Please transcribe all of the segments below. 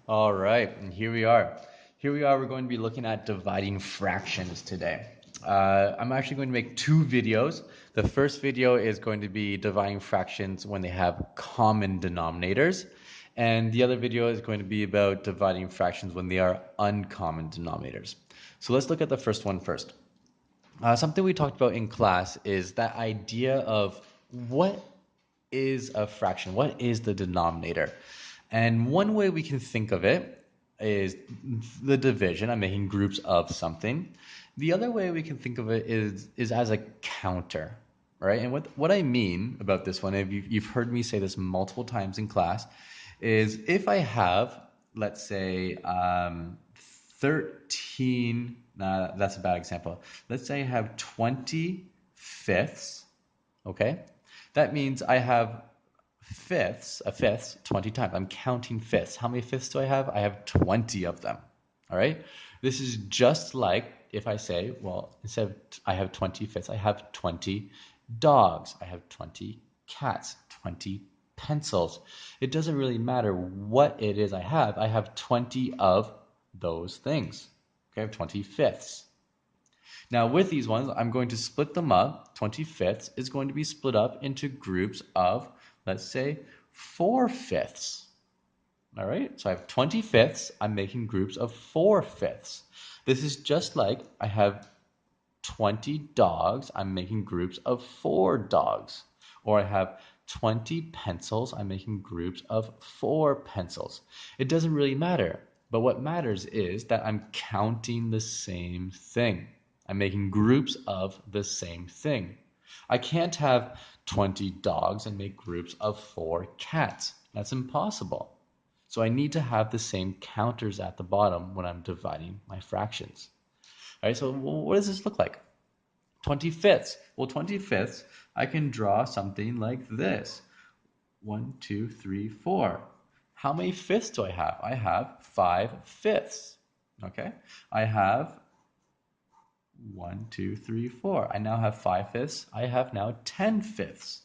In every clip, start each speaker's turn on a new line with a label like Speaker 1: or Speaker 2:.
Speaker 1: All right, and here we are. Here we are, we're going to be looking at dividing fractions today. I'm actually going to make two videos. The first video is going to be dividing fractions when they have common denominators. And the other video is going to be about dividing fractions when they are uncommon denominators. So let's look at the first one first. Something we talked about in class is that idea of what is a fraction? What is the denominator? And one way we can think of it is the division. I'm making groups of something. The other way we can think of it is as a counter, right? And what I mean about this one, if you've heard me say this multiple times in class, is if I have, let's say, 13, that's a bad example. Let's say I have 20 fifths, okay? That means I have a fifth 20 times. I'm counting fifths. How many fifths do I have? I have 20 of them. All right. This is just like if I say, well, instead of I have 20 fifths, I have 20 dogs. I have 20 cats, 20 pencils. It doesn't really matter what it is I have 20 of those things. Okay, I have 20 fifths. Now with these ones, I'm going to split them up. 20 fifths is going to be split up into groups of, let's say, 4 fifths. All right, so I have 20 fifths. I'm making groups of 4 fifths. This is just like I have 20 dogs. I'm making groups of 4 dogs. Or I have 20 pencils. I'm making groups of 4 pencils. It doesn't really matter. But what matters is that I'm counting the same thing. I'm making groups of the same thing. I can't have 20 dogs and make groups of 4 cats. That's impossible. So I need to have the same counters at the bottom when I'm dividing my fractions. All right, so what does this look like? 20 fifths. Well, 20 fifths, I can draw something like this. 1, 2, 3, 4. How many fifths do I have? I have 5 fifths. Okay, I have 1, 2, 3, 4. I now have 5 fifths. I have now 10 fifths.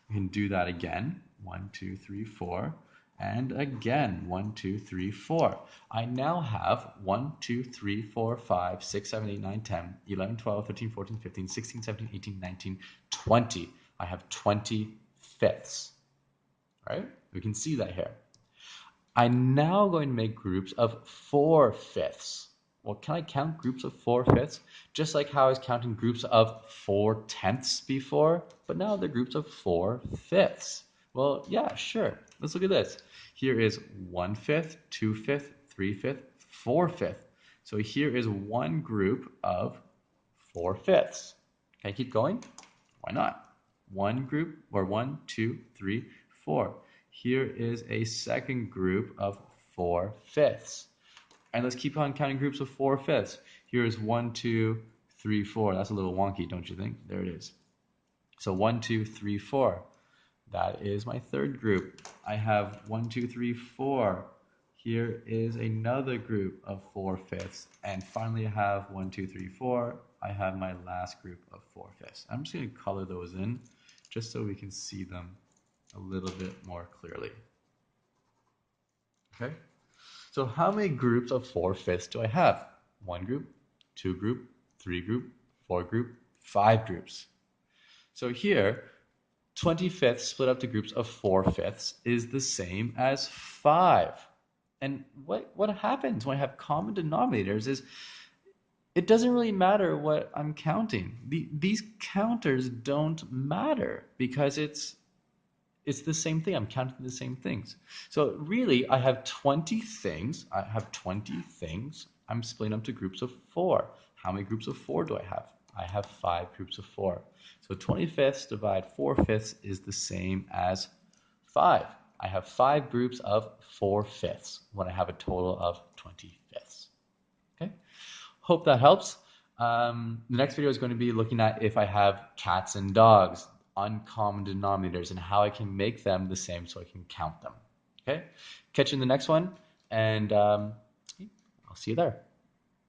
Speaker 1: We can do that again. 1, 2, 3, 4. And again, 1, 2, 3, 4. I now have 1, 2, 3, 4, 5, 6, 7, 8, 9, 10, 11, 12, 13, 14, 15, 16, 17, 18, 19, 20. I have 20 fifths. Right? We can see that here. I'm now going to make groups of 4 fifths. Well, can I count groups of 4 fifths? Just like how I was counting groups of 4 tenths before, but now they're groups of 4 fifths. Well, yeah, sure. Let's look at this. Here is 1 fifth, 2 fifth, 3 fifth, 4 fifth. So here is one group of 4 fifths. Can I keep going? Why not? One group, or 1, 2, 3, 4. Here is a second group of 4 fifths. And let's keep on counting groups of 4 fifths. Here is 1, 2, 3, 4. That's a little wonky, don't you think? There it is. So 1, 2, 3, 4. That is my third group. I have 1, 2, 3, 4. Here is another group of 4 fifths. And finally, I have 1, 2, 3, 4. I have my last group of 4 fifths. I'm just going to color those in just so we can see them a little bit more clearly. Okay? So how many groups of 4 fifths do I have? 1 group, 2 group, 3 group, 4 group, 5 groups. So here, 20 fifths split up to groups of 4 fifths is the same as 5. And what happens when I have common denominators is it doesn't really matter what I'm counting. These counters don't matter because it's the same thing. I'm counting the same things. So really, I have 20 things. I'm splitting up to groups of 4. How many groups of 4 do I have? I have 5 groups of 4. So 20 fifths divided 4 fifths is the same as 5. I have 5 groups of 4 fifths when I have a total of 20 fifths. Okay? Hope that helps. The next video is going to be looking at if I have cats and dogs, uncommon denominators, and how I can make them the same so I can count them. Okay? Catch you in the next one, and I'll see you there.